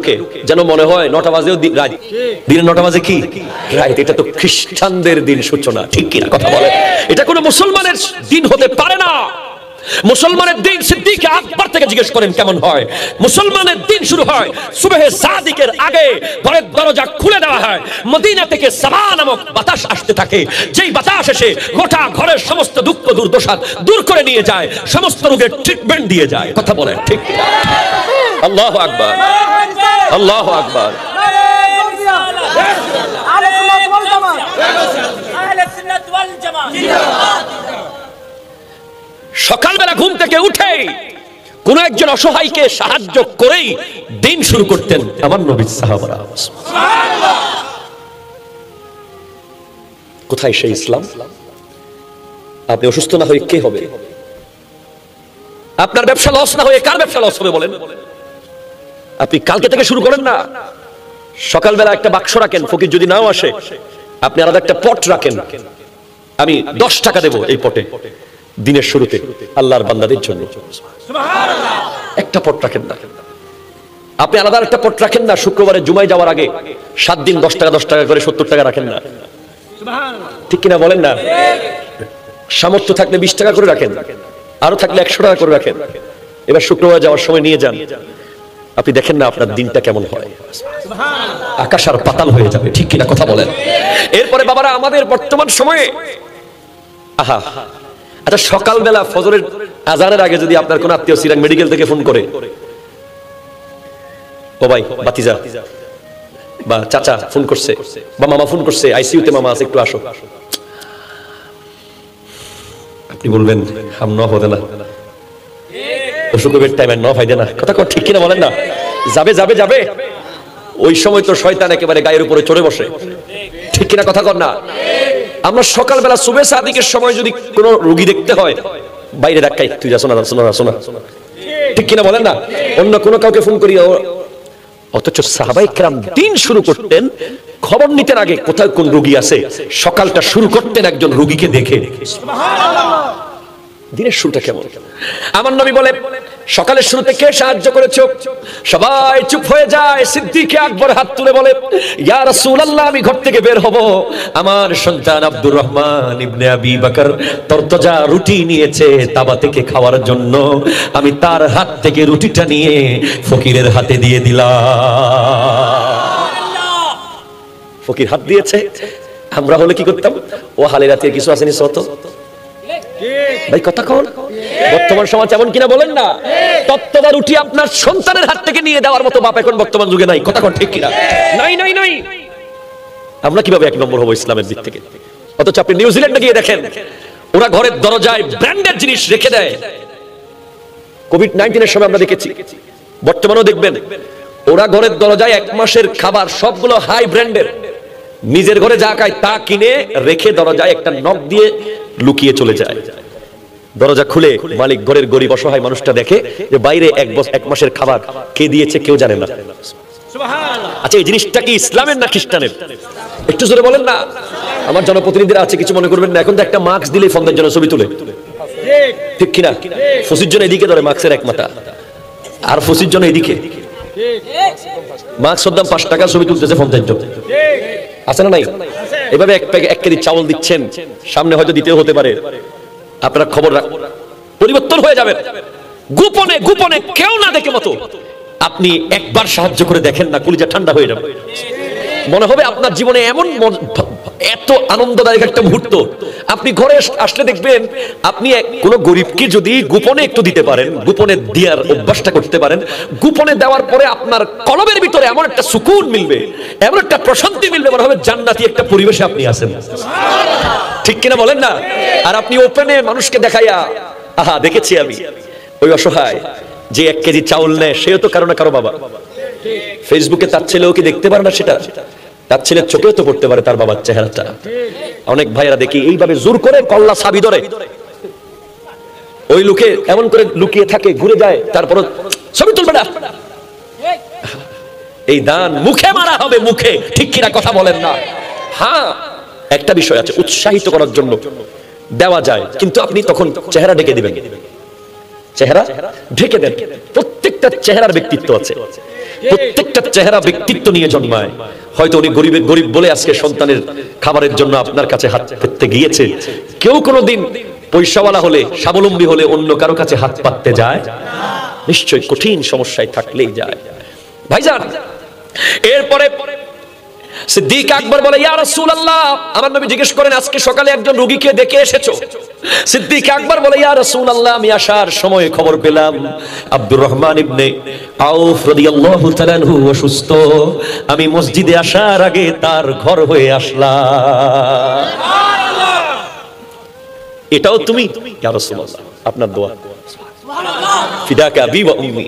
ঢুকে যেন মনে হয় 9টা বাজেও রাত, দিনের 9টা বাজে কি রাত। এটা তো খ্রিস্টানদের দিন সূচনা, ঠিক কিনা কথা বলে? এটা কোনো মুসলমানের দিন হতে পারে না। মুসলমানের দিন সিদ্দিক আকবর থেকে জিজ্ঞেস করেন কেমন হয়। মুসলমানের দিন শুরু হয় সুবহে সাদিকের আগে, ঘরের দরজা খুলে দেওয়া হয়, মদিনা থেকে সাবা নামক বাতাস আসতে থাকে, যেই বাতাস এসে গোটা ঘরের সমস্ত দুঃখ দুর্দশা দূর করে নিয়ে যায়, সমস্ত রোগের ট্রিটমেন্ট দিয়ে যায়। কথা বলেন ঠিক? আল্লাহু আকবার, আল্লাহু আকবার। সকালবেলা ঘুম থেকে উঠে কোন একজন অসহায়কে সাহায্য করেই দিন শুরু করতেন আমার নবী সাহাবারা। কোথায় সেই ইসলাম? আপনি অসুস্থ না হয়ে কে হবে? আপনার ব্যবসা লস না হয়ে কার ব্যবসা লস হবে বলেন? আপনি কালকে থেকে শুরু করেন না। সকালবেলা একটা বাক্স রাখেন, ফকির যদি নাও আসে আপনি আলাদা একটা পট রাখেন, আমি 10 টাকা দেব এই পটে দিনের শুরুতে আল্লাহর বান্দাদের জন্য। একটা পট রাখেন না, আপনি আলাদা একটা পট রাখেন না। শুক্রবারে জুমায় যাওয়ার আগে 7 দিন 10 টাকা 10 টাকা করে 70 টাকা রাখেন না, ঠিক কিনা বলেন না? সামর্থ্য থাকলে 20 টাকা করে রাখেন, আরো থাকলে 100 টাকা করে রাখেন। এবার শুক্রবার যাওয়ার সময় নিয়ে যান, আপনি দেখেন না আপনার দিনটা কেমন হয়। আকাশ আর পাতাল হয়ে যাবে, ঠিক কিনা কথা বলেন? এরপরে বাবারা আমাদের বর্তমান সময়ে আহা, আচ্ছা সকালবেলা ফজরের আজানের আগে যদি আপনার কোন আত্মীয় সিরাং মেডিকেল থেকে ফোন করে, ও ভাই বাতিজা বা চাচা ফোন করছে বা মামা ফোন করছে, আইসিইউতে মামা আছে একটু আসো, আপনি বলবেন হাম ন হবে না, অসুখের টাইমে ন ফাইদে না। কথা কর ঠিক কিনা বলেন না? যাবে যাবে যাবে, ওই সময় তো শয়তান একেবারে গায়ের উপরে চড়ে বসে, ঠিক কিনা কথা কর না? আমরা সকালবেলা সুবহে সাদিকের সময় যদি কোনো রোগী দেখতে হয় বাইরে ডাকাই, তুই যা শোনা শোনা শোনা, ঠিক কিনা বলেন না? অন্য কোনো কাউকে ফোন করি। অথচ সাহাবায়ে কেরাম দিন শুরু করতেন খবর নিতেন আগে কোথায় কোন রোগী আছে, সকালটা শুরু করতেন একজন রোগীকে দেখে। দিনের শুরুটা কেমন? আমার নবী বলে সকালের শুরুতে কে সাহায্য করেছো? সবাই চুপ হয়ে যায়। সিদ্দিক আকবর হাত তুলে বলে, ইয়া রাসূলুল্লাহ, আমি ঘর থেকে বের হব, আমার সন্তান আব্দুর রহমান ইবনে আবি বকর তরতাজা রুটি নিয়েছে তাবা থেকে খাওয়ার জন্য, আমি তার হাত থেকে রুটিটা নিয়ে ফকিরের হাতে দিয়ে দিলাম। ফকির হাত দিয়েছে, আমরা হলে কি করতাম? ও হালে রাতে কিছু আসেনি সত ভাই, কথা কন। বর্তমান সমাজ এমন কিনা বলেন না? তত্ত্বদা রুটি আপনার সন্তানের হাত থেকে নিয়ে দেওয়ার মতো বাপ এখন বর্তমান যুগে নাই। কথা কন ঠিক কিনা? নাই নাই নাই। আমরা কিভাবে 1 নম্বর হবো ইসলামের দিক থেকে? অথচ আপনি নিউজিল্যান্ডে গিয়ে দেখেন, ওরা ঘরের দরজায় ব্র্যান্ডেড জিনিস রেখে দেয়। কোভিড-19 এর সময় আমরা দেখেছি, বর্তমানেও দেখবেন, ওরা ঘরের দরজায় 1 মাসের খাবার সবগুলো হাই ব্র্যান্ডের, নিজের ঘরে যা খায় তা কিনে রেখে দরজায় একটা নক দিয়ে লুকিয়ে চলে যায়। দরজা খুলে মালিক ঘরের গরিব অসহায় মানুষটা দেখে যে বাইরে 1 মাসের খাবার কে দিয়েছে কেউ জানে না। আচ্ছা, এই জিনিসটা কি ইসলামের না খ্রিস্টানের? একটু জোরে বলেন না। আমার জনপ্রতিনিধিরা আছে, কিছু মনে করবেন না। এখন তো একটা মাস্ক দিলেই ফোনদের জন্য ছবি তুলে, ঠিক কিনা? ফসির জন্য এদিকে ধরে মাস্কের 1 মাথা, আর ফসির জন্য এদিকে মাস্ক দাম 5 টাকা, ছবি তুলতেছে ফোনদের জন্য। আছে না নাই? এভাবে 1 কেজি চাউল দিচ্ছেন, সামনে হয়তো দিতেও হতে পারে। আপনারা খবর রাখুন, পরিবর্তন হয়ে যাবে। গোপনে গোপনে কেউ না দেখে মতো আপনি একবার সাহায্য করে দেখেন না, কলিজা ঠান্ডা হয়ে যাবে। মনে হবে আপনার জীবনে এমন এত আনন্দদায়ক একটা মুহূর্ত। আপনি ঘরে আসলে দেখবেন, আপনি কোনো গরিবকে যদি গোপনে একটু দিতে পারেন, গোপনে দেওয়ার অভ্যাসটা করতে পারেন, গোপনে দেওয়ার পরে আপনার কলবের ভিতরে এমন একটা সুকুন মিলবে, এমন একটা প্রশান্তি মিলবে, মনে হবে জান্নাতি একটা পরিবেশে আপনি আছেন। ঠিক কিনা বলেন না? আর আপনি ওপেনে মানুষকে দেখাইয়া, আহা দেখেছি আমি, ওই অসহায় যে 1 কেজি চাউল নেয়, সেও তো কারো না কারো বাবা। ফেসবুকে তার ছেলেও কি দেখতে পারে না সেটা? তার ছেলের চোখেও তো পড়তে পারে তার বাবার চেহারাটা। অনেক ভাইয়েরা দেখি এইভাবে জোর করে কল্লা চাবি ধরে ওই লোকে এমন করে লুকিয়ে থাকে, ঘুরে যায়, তারপর ছবি তুলবে না। এই দান মুখে মারা হবে, মুখে, ঠিক কিনা কথা বলেন না? হ্যাঁ, একটা বিষয় আছে, উৎসাহিত করার জন্য দেওয়া যায়, কিন্তু আপনি তখন চেহারা ঢেকে দিবেন। চেহারা ঢেকে দেন। প্রত্যেকটা চেহারার ব্যক্তিত্ব আছে। প্রত্যেকটা চেহারা ব্যক্তিত্ব নিয়ে জন্মায়। হয়তো উনি গরিব বলে আজকে সন্তানের খাবারের জন্য আপনার কাছে হাত পেতে গিয়েছে। কেউ কোনোদিন পয়সাওয়ালা হলে, স্বাবলম্বী হলে অন্য কারো কাছে হাত পাততে যায়? নিশ্চয়ই কঠিন সমস্যায় থাকলেই যায়। ভাইজান, এরপরে সিদ্দিক আকবর বলে, ইয়া রাসূলুল্লাহ, আমার নবী জিজ্ঞেস করেন, আজকে সকালে একজন রোগীকে দেখে এসেছো? সিদ্দিক আকবর বলে, ইয়া রাসূলুল্লাহ, আমি আসার সময় খবর পেলাম আব্দুর রহমান ইবনে আউফ রাদিয়াল্লাহু তাআলা আনহু অসুস্থ। আমি মসজিদে আসার আগে তার ঘর হয়ে আসলাম। সুবহানাল্লাহ। এটাও তুমি? ইয়া রাসূলুল্লাহ, আপনার দোয়া। সুবহানাল্লাহ। ফিদাকা আবি ওয়া উম্মি।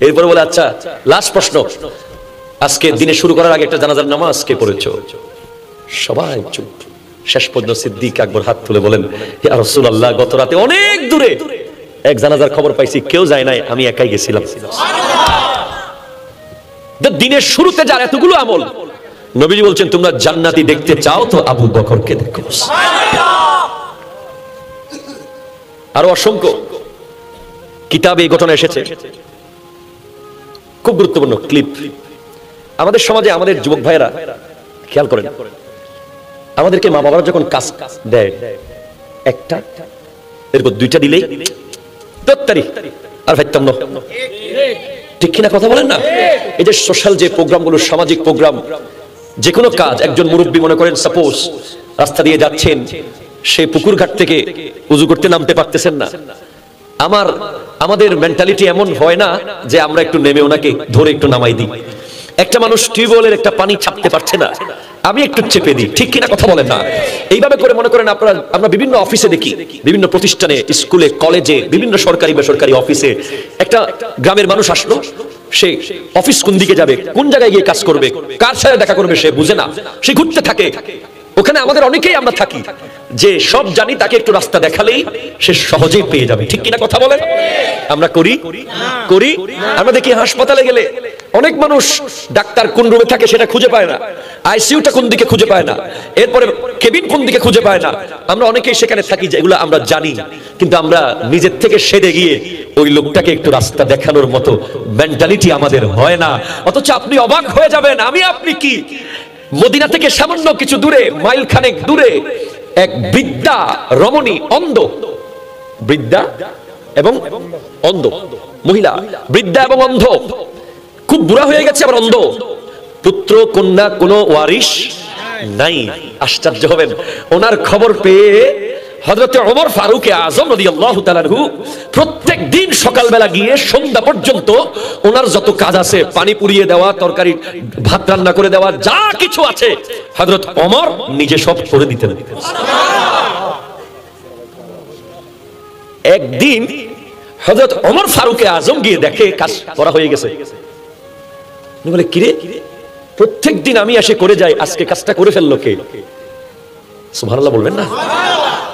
এরপর বলে, আচ্ছা লাস্ট প্রশ্ন, আজকে দিনে শুরু করার আগে একটা জানাজার নামাজ কে পড়েছো? সবাই চুপ। শেষ পর্যন্ত সিদ্দিক আকবর হাত তুলে বলেন, ইয়া রাসূলুল্লাহ, গত রাতে অনেক দূরে এক জানাজার খবর পাইছি, কেউ যায় নাই, আমি একাই গেছিলাম। সুবহানাল্লাহ। দিনের শুরুতে যার এতগুলো আমল, নবীজি বলছেন, তোমরা জান্নাতি দেখতে চাও তো আবু বকরকে দেখো। সুবহানাল্লাহ। আরো অসংখ্য কিতাবে এই ঘটনা এসেছে। খুব গুরুত্বপূর্ণ ক্লিপ। আমাদের সমাজে আমাদের যুবক ভাইয়েরা খেয়াল করেন, আমাদেরকে মা বাবারা যখন কাজ দেয়, একটা এরপর দুইটা দিলেই দত্তারি আর ভাইতাম না, ঠিক কিনা কথা বলেন না? এই যে সোশ্যাল যে প্রোগ্রামগুলো, সামাজিক প্রোগ্রাম, যে কোনো কাজ, একজন মুরব্বী মনে করেন সাপোজ রাস্তা দিয়ে যাচ্ছেন, সে পুকুর ঘাট থেকে উজু করতে নামতে পারতেছেন না। আমাদের মেন্টালিটি এমন হয় না যে আমরা একটু নেমে ওনাকে ধরে একটু নামাই দিই। একটা মানুষ টিউবওয়েলের একটা পানি ছাপতে পারছে না, আমি একটু চেপে দিই, ঠিক কিনা কথা বলেন না? এইভাবে করে মনে করেন আমরা বিভিন্ন অফিসে দেখি, বিভিন্ন প্রতিষ্ঠানে, স্কুলে, কলেজে, বিভিন্ন সরকারি বেসরকারি অফিসে একটা গ্রামের মানুষ আসলো, সে অফিস কোন দিকে যাবে, কোন জায়গায় গিয়ে কাজ করবে, কার সাথে দেখা করবে সে বুঝে না, সে ঘুরতে থাকে। ওখানে আমাদের অনেকেই আমরা থাকি যে সব জানি, তাকে একটু রাস্তা দেখালেই সে সহজেই পেয়ে যাবে, ঠিক কিনা কথা বলেন? আমরা করি? আমরা দেখি হাসপাতালে গেলে অনেক মানুষ ডাক্তার কোন রুমে থাকে সেটা খুঁজে পায় না, আইসিইউটা কোন দিকে খুঁজে পায় না, এরপরে কেবিন কোন দিকে খুঁজে পায় না। আমরা অনেকেই সেখানে থাকি, যেগুলো আমরা জানি, কিন্তু আমরা নিজের থেকে সেরে গিয়ে ওই লোকটাকে একটু রাস্তা দেখানোর মতো মেন্টালিটি আমাদের হয় না। অথচ আপনি অবাক হয়ে যাবেন, আপনি কি মদিনা থেকে সামান্য কিছু দূরে, মাইল খানেক দূরে, এক বৃদ্ধা রমণী, অন্ধ, বৃদ্ধা এবং অন্ধ মহিলা, বৃদ্ধা এবং অন্ধ, খুব বুড়া হয়ে গেছে, আবার অন্ধ, পুত্র কন্যা কোনো ওয়ারিশ নাই। আশ্চর্য হবেন, ওনার খবর পেয়ে হযরত ওমর ফারুক আযম রাদিয়াল্লাহু তাআলা আনহু প্রত্যেক দিন সকালবেলা গিয়ে সন্ধ্যা পর্যন্ত ওনার যত কাজ আছে, পানি পুড়িয়ে দেওয়া, তরকারি ভাত রান্না করে দেওয়া, যা কিছু আছে হযরত ওমর নিজে সব করে দিতেন। একদিন হযরত ওমর ফারুক আযম গিয়ে দেখে কাজ করা হয়ে গেছে। বলে, কিরে, প্রত্যেক দিন আমি এসে করে যাই, আজকে কাজটা করে ফেললো কে? সুবহানাল্লাহ বলবেন না?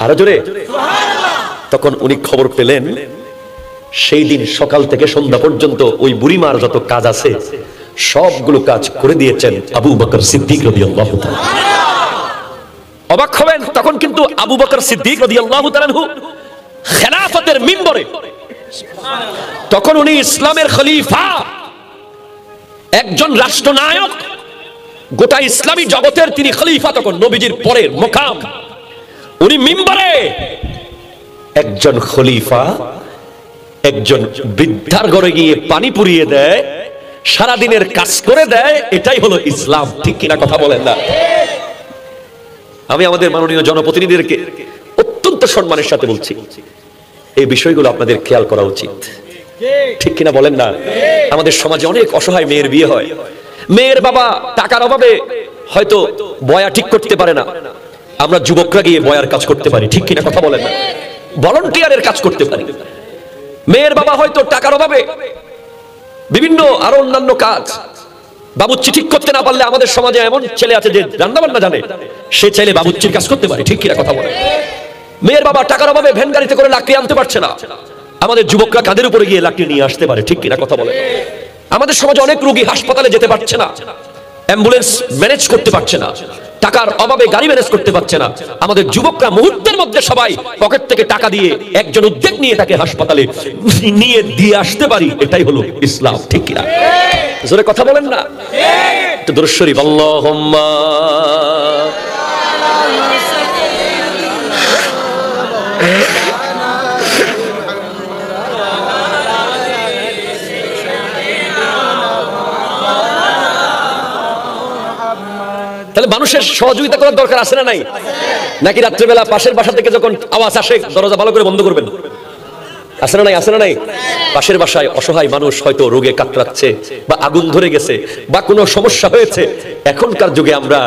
আরো জোরে সুবহানাল্লাহ। তখন উনি খবর পেলেন, সেই দিন সকাল থেকে সন্ধ্যা পর্যন্ত ওই বুড়িমার যত কাজ আছে সবগুলো কাজ করে দিয়েছেন আবু বকর সিদ্দিক রাদিয়াল্লাহু তাআলা। অবাক হবেন, তখন কিন্তু আবু বকর সিদ্দিক রাদিয়াল্লাহু তাআলা খেলাফতের মিম্বরে, তখন উনি ইসলামের খলিফা, একজন রাষ্ট্রনায়ক, গোটা ইসলামী জগতের তিনি খলিফা, তখন নবীজির পরের মুকাম। উনি মিম্বরে একজন খলিফা একজন বৃদ্ধার ঘরে গিয়ে পানি পুড়িয়ে দেয়, সারা দিনের কাজ করে দেয়, এটাই হলো ইসলাম, ঠিক কিনা কথা বলেন না? আমি আমাদের মাননীয় জনপ্রতিনিধিদেরকে অত্যন্ত সম্মানের সাথে বলছি, এই বিষয়গুলো আপনাদের খেয়াল করা উচিত, ঠিক কিনা বলেন না? আমাদের সমাজে অনেক অসহায় মেয়ের বিয়ে হয়, মেয়ের বাবা টাকার অভাবে হয়তো বয়া ঠিক করতে পারে না, আমরা যুবকরা গিয়ে বয়ার কাজ করতে পারি, ঠিক কিনা কথা বলেন না? ভলান্টিয়ারের কাজ করতে পারি। মেয়ের বাবা হয়তো টাকার অভাবে বিভিন্ন আরো অন্যান্য কাজ, বাবুর্চি ঠিক করতে না পারলে, আমাদের সমাজে এমন ছেলে আছে যে রান্না বান্না জানে, সে চাইলে বাবুর্চির কাজ করতে পারে, ঠিক কিনা কথা বলেন? মেয়ের বাবা টাকার অভাবে ভ্যান গাড়িতে করে লাকড়ি আনতে পারছে না, আমাদের যুবকরা কাঁধের উপরে গিয়ে লাকড়ি নিয়ে আসতে পারে, ঠিক কিনা কথা বলেন? আমাদের সমাজে অনেক রোগী হাসপাতালে যেতে পারছে না, অ্যাম্বুলেন্স ম্যানেজ করতে পারছে না, টাকার অভাবে গাড়ি ম্যানেজ করতে পারছে না, আমাদের যুবকরা মুহূর্তের মধ্যে সবাই পকেট থেকে টাকা দিয়ে একজন উদ্যোগ নিয়ে তাকে হাসপাতালে নিয়ে দিয়ে আসতে পারি, এটাই হলো ইসলাম, ঠিক কিনা? জোরে কথা বলেন না, একটু দুরূদ শরীফ আল্লাহুম্মা। তাহলে মানুষের সহযোগিতা করার দরকার আছে না নাই? নাকি রাত্রিবেলা পাশের বাসা থেকে যখন আওয়াজ আসে দরজা ভালো করে বন্ধ করবেন? আছে না নাই? আছে না নাই? পাশের বাসায় অসহায় মানুষ হয়তো রোগে কাতরাচ্ছে বা আগুন ধরে গেছে বা কোনো সমস্যা হয়েছে, এখনকার যুগে আমরা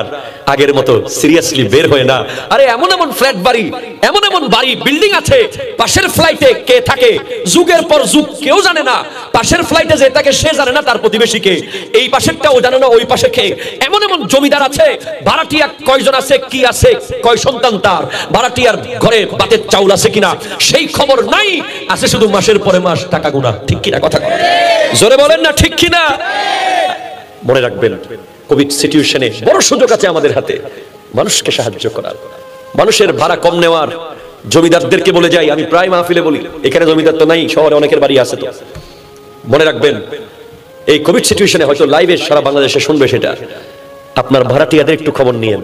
আগের মতো সিরিয়াসলি বের হয়ে না। আরে এমন এমন ফ্ল্যাট বাড়ি, এমন এমন বাড়ি বিল্ডিং আছে, পাশের ফ্লাইটে কে থাকে যুগের পর যুগ কেউ জানে না। পাশের ফ্লাইটে যে থাকে সে জানে না তার প্রতিবেশীকে, এই পাশেরটাও জানে না ওই পাশে কে। এমন এমন জমিদার আছে, ভাড়াটিয়া কয়জন আছে, কি আছে, কয় সন্তান তার, ভাড়াটিয়ার ঘরে ভাতের চাউল আছে কিনা সেই খবর নাই, আছে শুধু মাসের পরে মাস টাকা গুনা। ঠিক কিনা কথা জোরে বলেন না, ঠিক কিনা? মনে রাখবেন, কোভিড সিচুয়েশনে বড় সুযোগ আছে আমাদের হাতে মানুষকে সাহায্য করার, মানুষের ভাড়া কম নেওয়ার। জমিদারদেরকে বলে যাই, আমি প্রায় মাহফিলে বলি, এখানে জমিদার তো নাই, শহরে অনেকের বাড়ি আছে, তো মনে রাখবেন এই কোভিড সিচুয়েশনে হয়তো লাইভে সারা বাংলাদেশে শুনবে, সেটা আপনার ভাড়াটিয়াদের একটু খবর নিয়েন,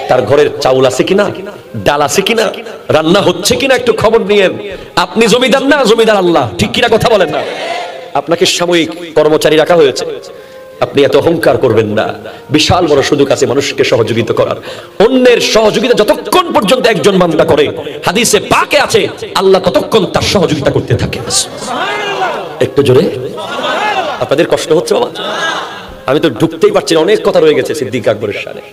তার ঘরের চাউল আছে কিনা, ডাল আছে কিনা, রান্না হচ্ছে কিনা একটু খবর নিয়েন। আপনি জমিদার না, জমিদার আল্লাহ। ঠিক কিনা কথা বলেন না? আপনাকে সাময়িক কর্মচারী রাখা হয়েছে, আপনি এত অহংকার করবেন না। বিশাল বড় সুযোগ আছে মানুষকে সহযোগিতা করার। অন্যের সহযোগিতা যতক্ষণ পর্যন্ত একজন বান্দা করে, হাদিসে পাকে আছে, আল্লাহ ততক্ষণ তার সহযোগিতা করতে থাকে। একটু জোরে, আপনাদের কষ্ট হচ্ছে বাবা? আমি তো ঢুকতেই পারছি না, অনেক কথা রয়ে গেছে সিদ্দিক আকবরের সামনে।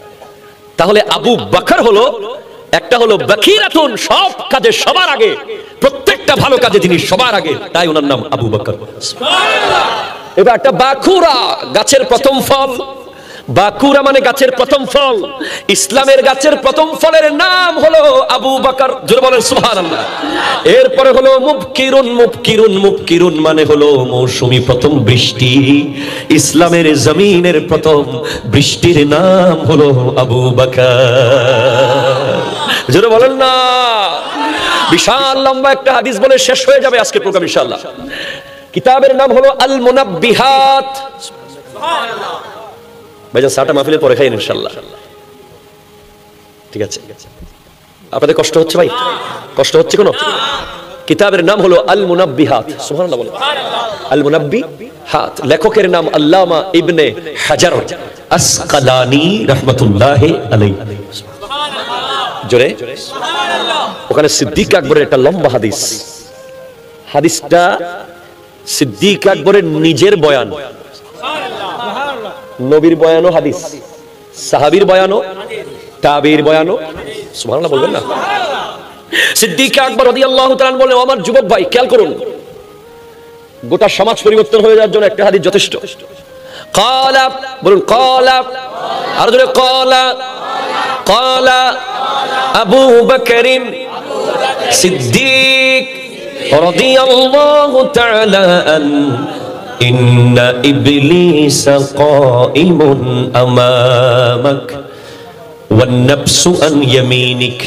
তাহলে আবু বকর হলো একটা, হলো বকিরাতুন, সব কাজে সবার আগে, প্রত্যেকটা ভালো কাজে তিনি সবার আগে, তাই ওনার নাম আবু বকর। সুবহানাল্লাহ। এবার একটা বাকুরা, গাছের প্রথম ফল। বাকুরা মানে গাছের প্রথম ফল। ইসলামের গাছের প্রথম ফলের নাম হলো আবু বকর। জোরে বলেন সুবহানাল্লাহ। এরপরে হলো মুবকিরুন। মুবকিরুন, মুবকিরুন মানে হলো মৌসুমী প্রথম বৃষ্টি। ইসলামের জমিনের প্রথম বৃষ্টির নাম হলো আবু বকর। জোরে বলেন না। বিশাল লম্বা একটা হাদিস বলে শেষ হয়ে যাবে আজকে প্রোগ্রাম ইনশাআল্লাহ। কিতাবের নাম হলো আল মুনাব্বিহাত। সুবহানাল্লাহ। ভাইজান সাটা মাহফিলের পরে খাইন ইনশাআল্লাহ, ঠিক আছে? আপনাদের কষ্ট হচ্ছে ভাই? কষ্ট হচ্ছে কোনো? কিতাবের নাম হলো আল মুনাব্বিহাত। সুবহানাল্লাহ বলেন। আল মুনাব্বিহাত, লেখকের নাম আল্লামা ইবনে হাজার আসকালানি রাহমাতুল্লাহি আলাইহি। জোরে সুবহানাল্লাহ। ওখানে সিদ্দিক আকবরের একটা লম্বা হাদিস, হাদিসটা সিদ্দিক আকবরের নিজের বয়ান। নবীর বয়ানও হাদিস, সাহাবীর বয়ানও, তাবিঈর বয়ানও। সুবহানাল্লাহ বলবেন না? সিদ্দিক আকবর রাদিয়াল্লাহু তাআলা বলেন, আমার যুবক ভাই খেয়াল করুন, গোটা সমাজ পরিবর্তন হয়ে যাওয়ার জন্য একটা হাদিস যথেষ্ট। ক্বালা, বলুন ক্বালা, আর জোরে ক্বালা। ক্বালা আবু বকরিন সিদ্দিক রাদিয়াল্লাহু তাআলা আন ইন্না ইবলিস কাইমুন আমামাক ওয়ান নাফসু আন ইয়ামিনিক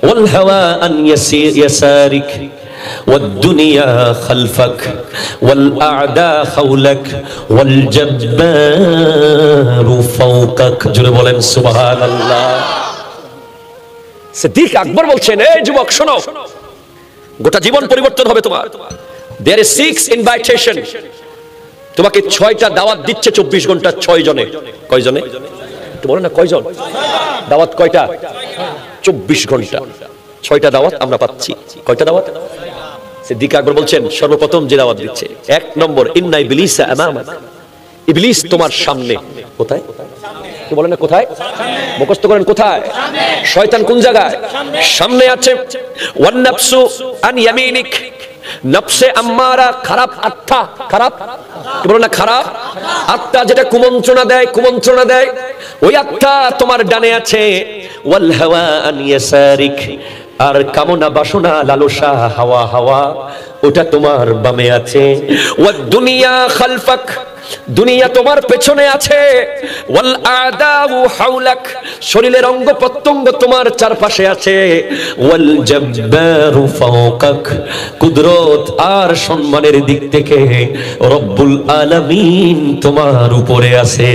ওয়াল হাওয়া আন ইয়াসারিক ওয়াদ দুনিয়া খালফাক ওয়াল আ'দা হাওলাক ওয়াল জাব্বারু ফাওকাক। জোরে বলেন সুবহানাল্লাহ। সিদ্দিক আকবর বলছেন, এই যুবক শোনো, গোটা জীবন পরিবর্তন হবে তোমার। There is 6 invitation, তোমাকে 6টা দাওয়াত দিচ্ছে 24 ঘন্টা 6 জনে। কয় জনে? একটু বলেন না, কয়জন? দাওয়াত কয়টা? 24 ঘন্টা 6টা দাওয়াত আমরা পাচ্ছি। কয়টা দাওয়াত? সিদ্দিক আকবর বলছেন, সর্বপ্রথম যে দাওয়াত দিচ্ছে, 1 নম্বর, ইন্না ইবলিসা আমামাক, ইবলিস তোমার সামনে। কোথায়? কি বলেন না, কোথায়? মুখস্থ করেন, কোথায়? শয়তান কোন জায়গায়? সামনে আছে। ওয়ান নাফসু আন ইয়ামিনিক, নফসে আম্মারা, খারাপ আত্মা, খারাপ, কি বলেন না, খারাপ আত্মা যেটা কুমন্ত্রণা দেয়, কুমন্ত্রণা দেয়, ওই আত্মা তোমার ডানে আছে। ওয়াল হাওয়া আন ইয়াসারিক, আর কামনা বাসনা লালসা হাওয়া হাওয়া ওটা তোমার বামে আছে। ওয়াদ দুনিয়া খালফাক, দুনিয়া তোমার পেছনে আছে, ওয়াল আদাউ হাওলাক, শরীরের অঙ্গ প্রত্যঙ্গ তোমার চারপাশে আছে, ওয়াল জাব্বারু ফাওকাক, কুদরত আর সম্মানের দিক থেকে রব্বুল আলামিন তোমার উপরে আছে।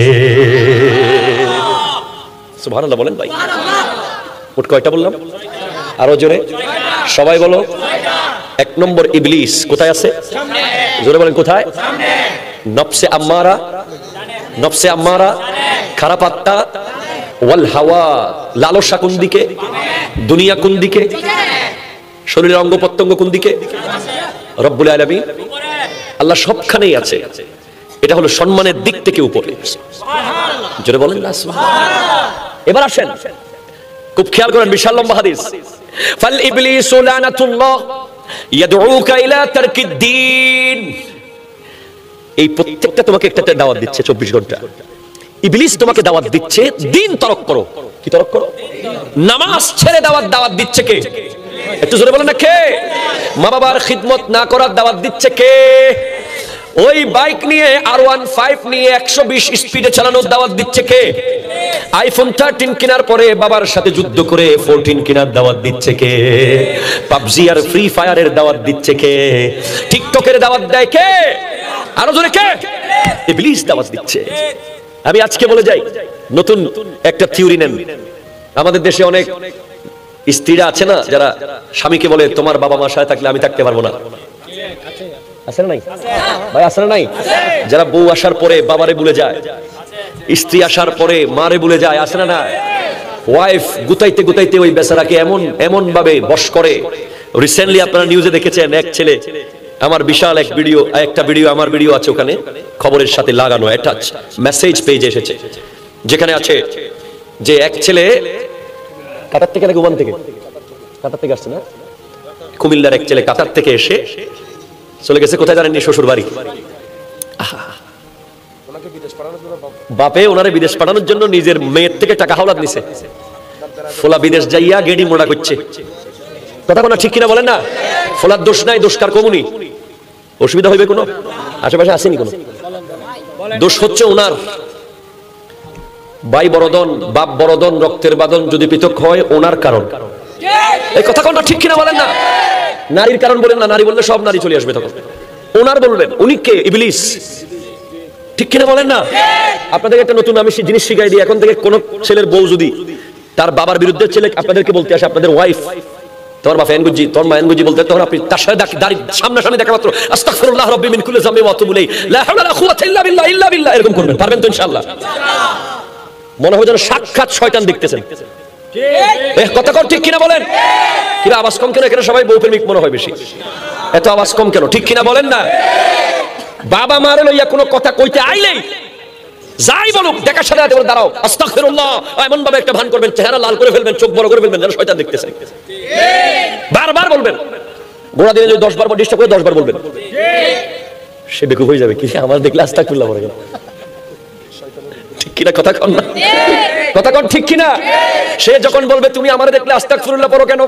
সুবহানাল্লাহ বলেন ভাই। মোট কয়টা বললাম? আরো জোরে সবাই বলো। 1 নম্বর ইবলিস কোথায় আছে? জোরে বলেন কোথায়? নফসে আম্মারা, নফসে আম্মারা, খারাপ আত্মা, ওয়াল হাওয়া, লালসা কোন দিকে? দুনিয়া কোন দিকে? শরীরের অঙ্গ প্রত্যঙ্গ কোন দিকে? রব্বুল আলামিন আল্লাহ সবখানেই আছে। এটা হলো সম্মানের দিক থেকে উপরে। জোরে বলেন না সুবহানাল্লাহ। এবার আসেন, খুব খেয়াল করেন, বিশাল লম্বা হাদিস। ফাল ইবলিসু লানাতুল্লাহ ইয়াদউকা ইলা তারকিদ দ্বীন। এই প্রত্যেকটা তোমাকে একটা দাওয়াত দিচ্ছে 24 ঘন্টা। ইবলিস তোমাকে দাওয়াত দিচ্ছে দ্বীন তরক করো। কি তরক করো? নামাজ ছেড়ে দাওয়াত দিচ্ছে কে? একটু জোরে বলেন না কে? মা বাবার খিদমত না করার দাওয়াত দিচ্ছে কে? ওই বাইক নিয়ে R15 নিয়ে 120 স্পিডে চালানোর দাওয়াত দিচ্ছে কে? আইফোন 13 কেনার পরে বাবার সাথে যুদ্ধ করে 14 কেনার দাওয়াত দিচ্ছে কে? পাবজি আর ফ্রি ফায়ারের দাওয়াত দিচ্ছে কে? টিকটকের দাওয়াত দেয় কে? আরো জোরে কে? ইবলিস দাওয়াত দিচ্ছে। আমি আজকে বলে যাই, নতুন একটা থিওরি নেন। আমাদের দেশে অনেক স্ত্রীরা আছে না, যারা স্বামীকে বলে তোমার বাবা মা সাথে থাকলে আমি থাকতে পারবো না। আছে না নাই ভাই? আছে না নাই? যারা বউ আসার পরে বাবারে ভুলে যায়, স্ত্রী আসার পরে মারে ভুলে যায়, আছে না নাই? ওয়াইফ গুতাইতে গুতাইতে ওই বেচারাকে এমন ভাবে বশ করে। রিসেন্টলি আপনারা নিউজে দেখেছেন, এক ছেলে, আমার বিশাল একটা ভিডিও আমার ভিডিও আছে ওখানে, খবরের সাথে লাগানো অ্যাটাচ মেসেজ পেজে এসেছে, যেখানে আছে যে এক ছেলে কাতার থেকে নাকি ওমান থেকে, কাতার থেকে আসছে না, কুমিল্লার এক ছেলে কাতার থেকে এসে চলে গেছে কোথায় জানেননি? শ্বশুর বাড়ি। বাপে ওনারে বিদেশ পাঠানোর জন্য নিজের মেয়ের থেকে টাকা হাওলাত নিছে। ফোলা বিদেশ যাইয়া গেডি মোড়া করছে। কথা কোনো ঠিক কিনা বলেন না? ফোলার দোষ নাই, দোষ কার? কমুনি। অসুবিধা হইবে কোনো? আশেপাশে আসেনি কোনো? দোষ হচ্ছে ওনার। ভাই বড়দন, বাপ বড়দন, রক্তের বাদন যদি পৃথক হয় ওনার কারণ। এই কথা কোনো ঠিক কিনা বলেন না? নারীর কারণ বলেন না, নারী বললে সব নারী চলে আসবে তখন। ওনার বলবেন, উনি কে? ইবলিস। ঠিক কিনা বলেন না? আপনাদের একটা নতুন আমি জিনিস শিখাই দিই। এখন থেকে কোন ছেলের বউ যদি তার বাবার বিরুদ্ধে ছেলে আপনাদেরকে বলতে আসে, আপনাদের ওয়াইফ, তোমার বাপ এনগুজি, তোমার মা এনগুজি বলতে, তখন আপনি তার সাথে দাঁড়িয়ে সামনাসামনি দেখা মাত্র আস্তাগফিরুল্লাহ রাব্বি মিন কুল্লি যামবি ওয়া আতুবু ইলাইহি, লা হাওলা ওয়ালা কুওয়াতা ইল্লা বিল্লাহ, ইল্লা বিল্লাহ, এরকম করবেন। পারবেন তো ইনশাআল্লাহ? মনে হয় যেন সাক্ষাৎ শয়তান দেখতেছেন। ঠিক কথা কোন ঠিক কিনা বলেন? কিরা আওয়াজ কম কেন? এখানে সবাই বউ প্রেমিক মনে হয় বেশি। এত আওয়াজ কম কেন? ঠিক কিনা বলেন না? বাবা মারে লইয়া কোনো কথা কইতে আইলেই যাই বলুক দেখার সাথে সাথে দাঁড়াও, আস্তাগফিরুল্লাহ, এমন ভাবে একটা ভান করবেন, চেহারা লাল করে ফেলবেন, চোখ বড় করে ফেলবেন, যেন শয়তান দেখতেছে। বারবার বলবেন। গোড়া দিনে যদি 10 বার ডিস্টার্ব করে 10 বার বলবেন, সে বেকুব হয়ে যাবে। কি আমার দেখলে আস্তাগফিরুল্লাহ বলে গেল। ঠিক কিনা কথা কন না? কথা কন ঠিক কিনা? সে যখন বলবে তুমি আমারে দেখলে আস্তাগফিরুল্লাহ পড়ো কেন,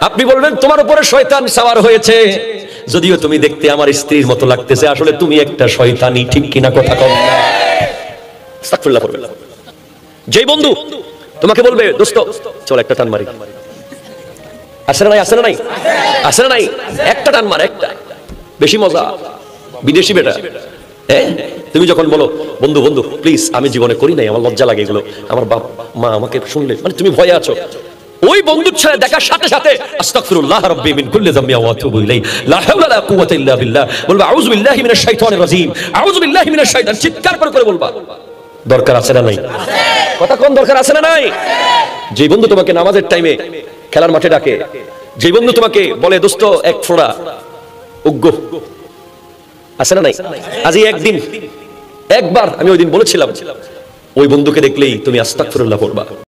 আপনি বলবেন তোমার উপরে শয়তান সওয়ার হয়েছে, যদিও তুমি দেখতে আমার স্ত্রীর মতো লাগতেছে, আসলে তুমি একটা শয়তানি। ঠিক কিনা কথা কন না? আস্তাগফিরুল্লাহ পড়বেন। যেই বন্ধু তোমাকে বলবে দোস্ত চল একটা টান মারি, আসে না নাই? আসে না নাই? আসে না নাই? একটা টান মার, একটা, বেশি মজা। বিদেশি বেটা, তুমি যখন বলো বন্ধু বন্ধু প্লিজ, আমি জীবনে করি নাই, আমার লজ্জা লাগে এগুলো, আমার বাপ মা আমাকে শুনলে, মানে তুমি ভয়ে আছো, ওই বন্ধুর সাথে দেখার সাথে সাথে আস্তাগফিরুল্লাহ রাব্বি মিন কুল্লি যামবি ওয়া আতুবু ইলাইহি, লা হাওলা ওয়ালা কুওয়াতা ইল্লা বিল্লাহ, বলবা আউযু বিল্লাহি মিনাশ শাইতানির রাজীম, আউযু বিল্লাহি মিনাশ শাইতান, চিৎকার করে বলবা। দরকার আছে না নাই? কথা কোন দরকার আছে না নাই? যে বন্ধু তোমাকে নামাজের টাইমে খেলার মাঠে ডাকে, যে বন্ধু তোমাকে বলে দোস্ত এক ফোঁড়া উগ্গ, আছে না নাই? আজই একদিন একবার আমি ওই দিন বলেছিলাম, ওই বন্ধুকে দেখলেই তুমি আস্তাগফিরুল্লাহ পড়বা।